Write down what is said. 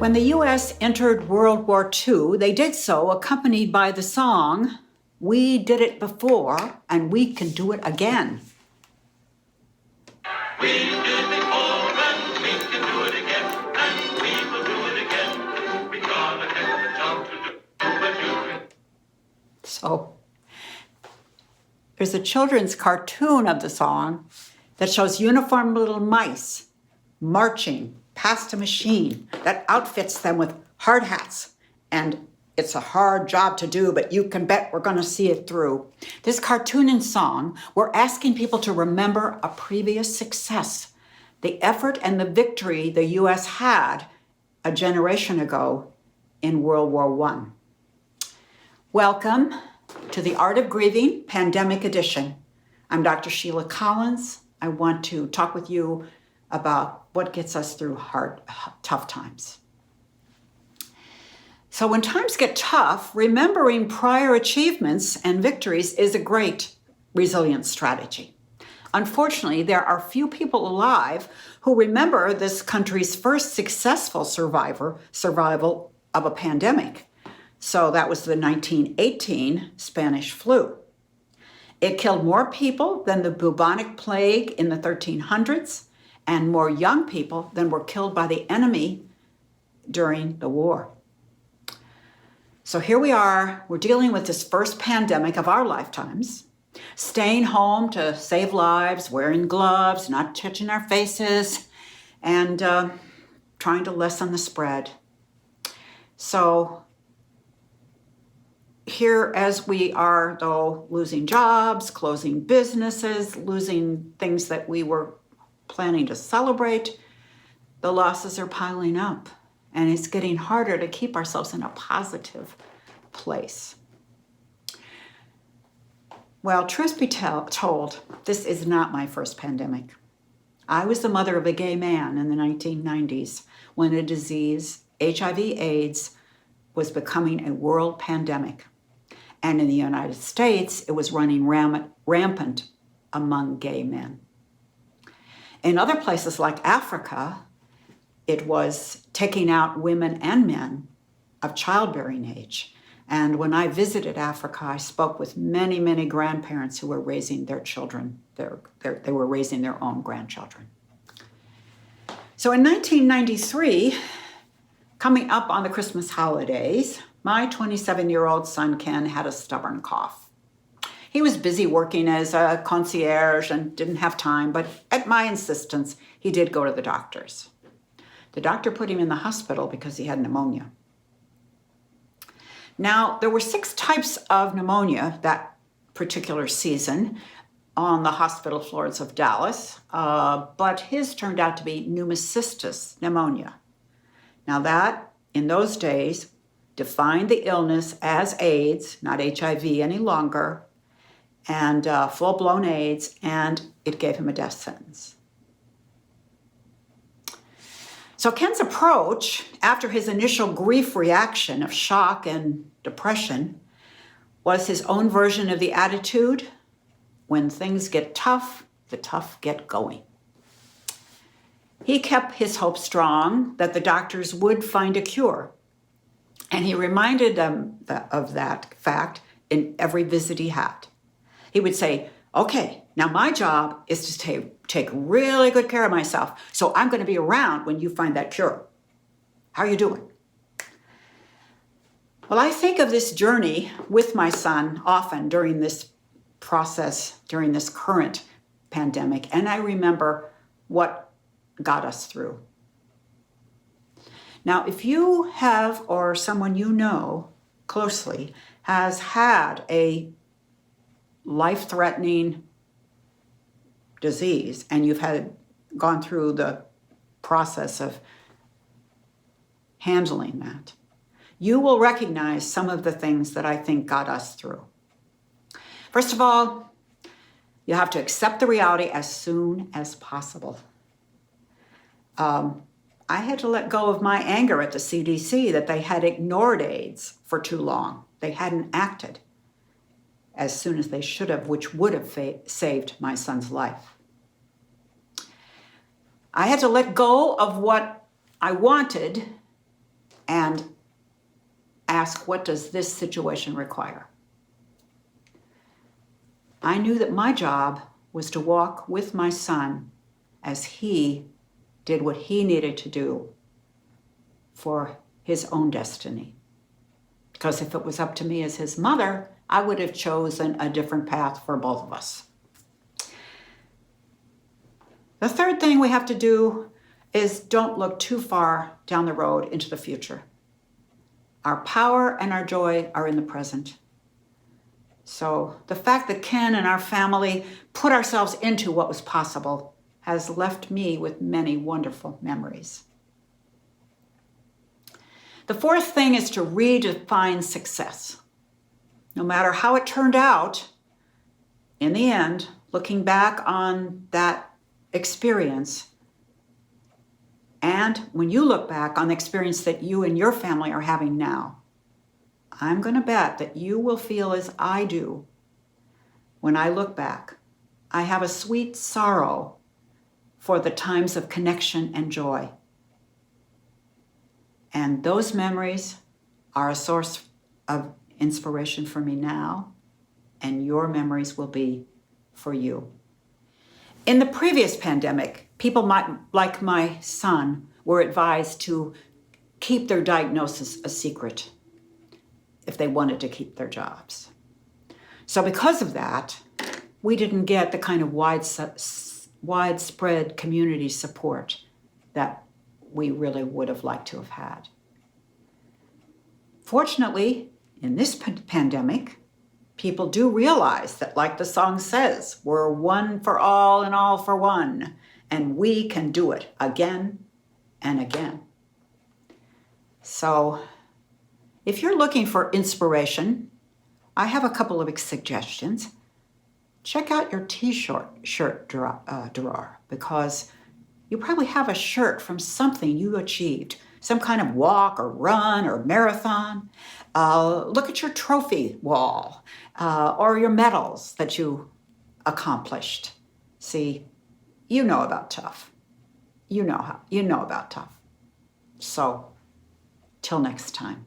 When the U.S. entered World War II, they did so accompanied by the song, "We did it before and we can do it again." We did it before and we can do it again, and we will do it again. We gotta get the job to do what you do. So there's a children's cartoon of the song that shows uniformed little mice marching past a machine that outfits them with hard hats. And it's a hard job to do, but you can bet we're going to see it through. This cartoon and song, we're asking people to remember a previous success, the effort and the victory the U.S. had a generation ago in World War I. Welcome to the Art of Grieving Pandemic Edition. I'm Dr. Sheila Collins. I want to talk with you about what gets us through tough times. So when times get tough, remembering prior achievements and victories is a great resilience strategy. Unfortunately, there are few people alive who remember this country's first successful survival of a pandemic. So that was the 1918 Spanish flu. It killed more people than the bubonic plague in the 1300s, and more young people than were killed by the enemy during the war. So here we are, we're dealing with this first pandemic of our lifetimes, staying home to save lives, wearing gloves, not touching our faces, and trying to lessen the spread. So here, as we are, though, losing jobs, closing businesses, losing things that we were planning to celebrate, the losses are piling up, and it's getting harder to keep ourselves in a positive place. Well, truth be told, this is not my first pandemic. I was the mother of a gay man in the 1990s when a disease, HIV/AIDS, was becoming a world pandemic. And in the United States, it was running rampant among gay men. In other places like Africa, it was taking out women and men of childbearing age. And when I visited Africa, I spoke with many, many grandparents who were raising their children. They were raising their own grandchildren. So in 1993, coming up on the Christmas holidays, my 27-year-old son, Ken, had a stubborn cough. He was busy working as a concierge and didn't have time, but at my insistence, he did go to the doctor's. The doctor put him in the hospital because he had pneumonia. Now, there were 6 types of pneumonia that particular season on the hospital floors of Dallas, but his turned out to be pneumocystis pneumonia. Now that, in those days, defined the illness as AIDS, not HIV any longer, and full-blown AIDS, and it gave him a death sentence. So Ken's approach, after his initial grief reaction of shock and depression, was his own version of the attitude, when things get tough, the tough get going. He kept his hope strong that the doctors would find a cure, and he reminded them of that fact in every visit he had. He would say, "Okay, now my job is to take really good care of myself, so I'm going to be around when you find that cure. How are you doing?" Well, I think of this journey with my son often during this process, during this current pandemic, and I remember what got us through. Now, if you have, or someone you know closely has had a life-threatening disease, and you've gone through the process of handling that, you will recognize some of the things that I think got us through. First of all, you have to accept the reality as soon as possible. I had to let go of my anger at the CDC that they had ignored AIDS for too long. They hadn't acted as soon as they should have, which would have saved my son's life. I had to let go of what I wanted and ask, what does this situation require? I knew that my job was to walk with my son as he did what he needed to do for his own destiny. Because if it was up to me as his mother, I would have chosen a different path for both of us. The third thing we have to do is don't look too far down the road into the future. Our power and our joy are in the present. So the fact that Ken and our family put ourselves into what was possible has left me with many wonderful memories. The fourth thing is to redefine success. No matter how it turned out, in the end, looking back on that experience, and when you look back on the experience that you and your family are having now, I'm going to bet that you will feel as I do when I look back. I have a sweet sorrow for the times of connection and joy. And those memories are a source of inspiration for me now, and your memories will be for you. In the previous pandemic, people like my son were advised to keep their diagnosis a secret if they wanted to keep their jobs. So because of that, we didn't get the kind of widespread community support that we really would have liked to have had. Fortunately, in this pandemic, people do realize that, like the song says, we're one for all and all for one, and we can do it again and again. So if you're looking for inspiration, I have a couple of suggestions. Check out your shirt drawer, because you probably have a shirt from something you achieved, some kind of walk or run or marathon. Look at your trophy wall or your medals that you accomplished. See, you know about tough. You know about tough. So, till next time.